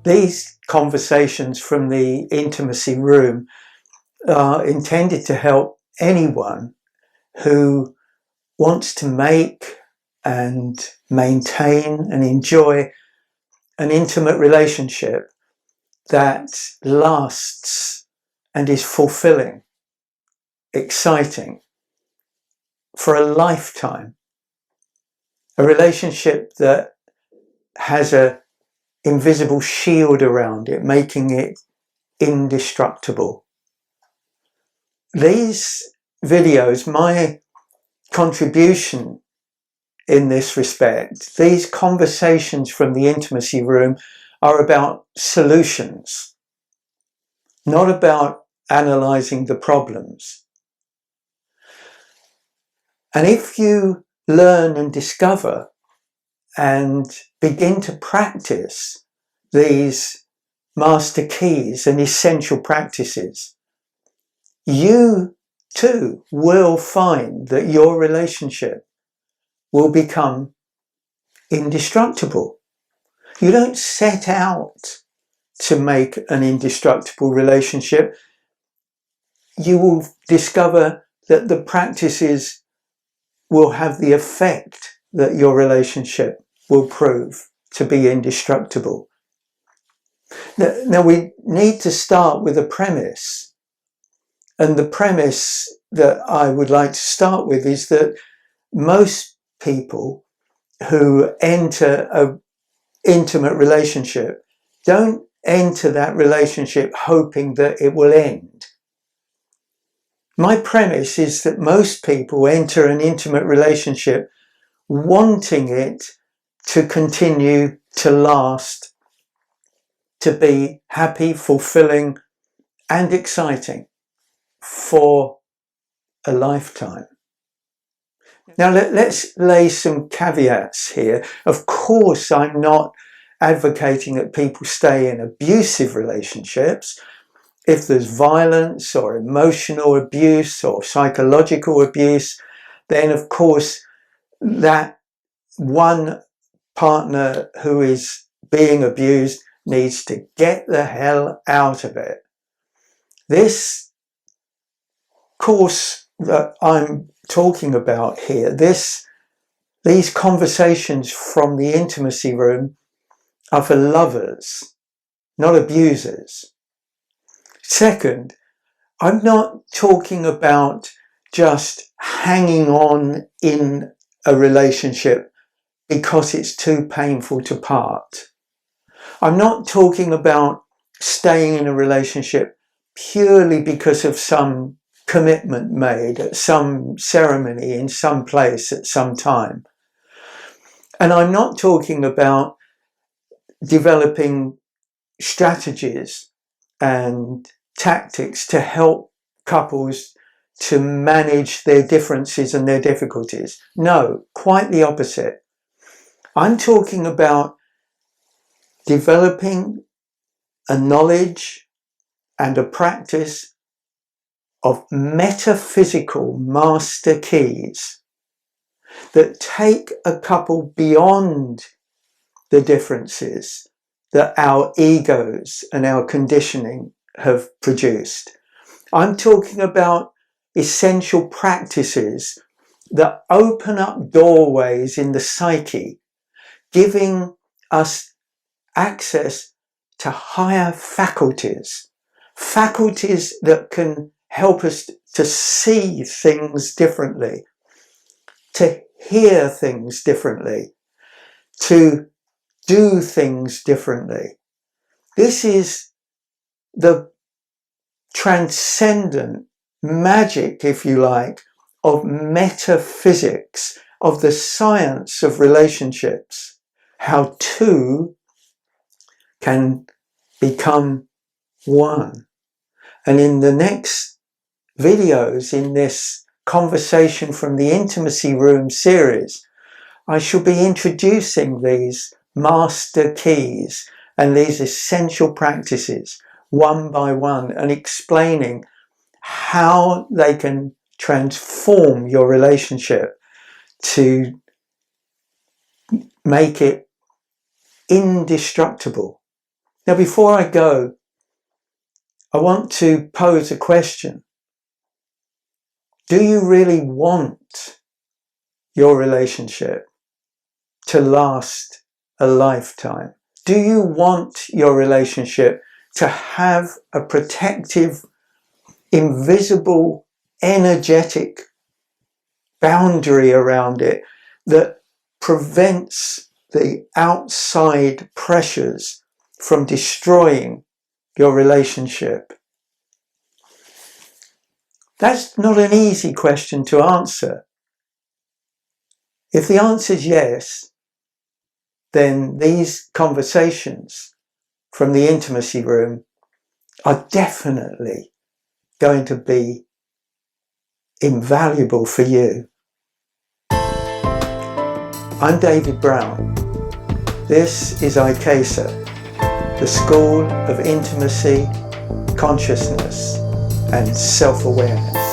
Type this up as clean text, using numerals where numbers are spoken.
These conversations from the intimacy room are intended to help anyone who wants to make and maintain and enjoy an intimate relationship that lasts and is fulfilling, exciting, for a lifetime. A relationship that has an invisible shield around it, making it indestructible. These videos, my contribution in this respect, these conversations from the intimacy room are about solutions, not about analysing the problems. And if you learn and discover and begin to practice these master keys and essential practices, you too will find that your relationship will become indestructible. You don't set out to make an indestructible relationship. You will discover that the practices will have the effect that your relationship will prove to be indestructible. Now we need to start with a premise. And the premise that I would like to start with is that most people who enter an intimate relationship don't enter that relationship hoping that it will end. My premise is that most people enter an intimate relationship wanting it to continue to last, to be happy, fulfilling, and exciting for a lifetime. Now let's lay some caveats here. Of course, I'm not advocating that people stay in abusive relationships. If there's violence or emotional abuse or psychological abuse, then of course that one partner who is being abused needs to get the hell out of it. This course that I'm talking about here, these conversations from the intimacy room are for lovers, not abusers. Second, I'm not talking about just hanging on in a relationship because it's too painful to part. I'm not talking about staying in a relationship purely because of some commitment made at some ceremony in some place at some time. And I'm not talking about developing strategies and tactics to help couples to manage their differences and their difficulties. No, quite the opposite. I'm talking about developing a knowledge and a practice of metaphysical master keys that take a couple beyond the differences that our egos and our conditioning have produced. I'm talking about essential practices that open up doorways in the psyche, giving us access to higher faculties that can help us to see things differently, to hear things differently, to do things differently. This is the transcendent magic, if you like, of metaphysics, of the science of relationships, how two can become one. And in the next videos in this Conversation from the Intimacy Room series, I shall be introducing these master keys and these essential practices one by one and explaining how they can transform your relationship to make it indestructible. Now, before I go, I want to pose a question. Do you really want your relationship to last a lifetime? Do you want your relationship to have a protective, invisible, energetic boundary around it that prevents the outside pressures from destroying your relationship? That's not an easy question to answer. If the answer is yes, then these conversations from the intimacy room are definitely going to be invaluable for you. I'm David Brown. This is ICASA, the School of Intimacy, Consciousness and Self-Awareness.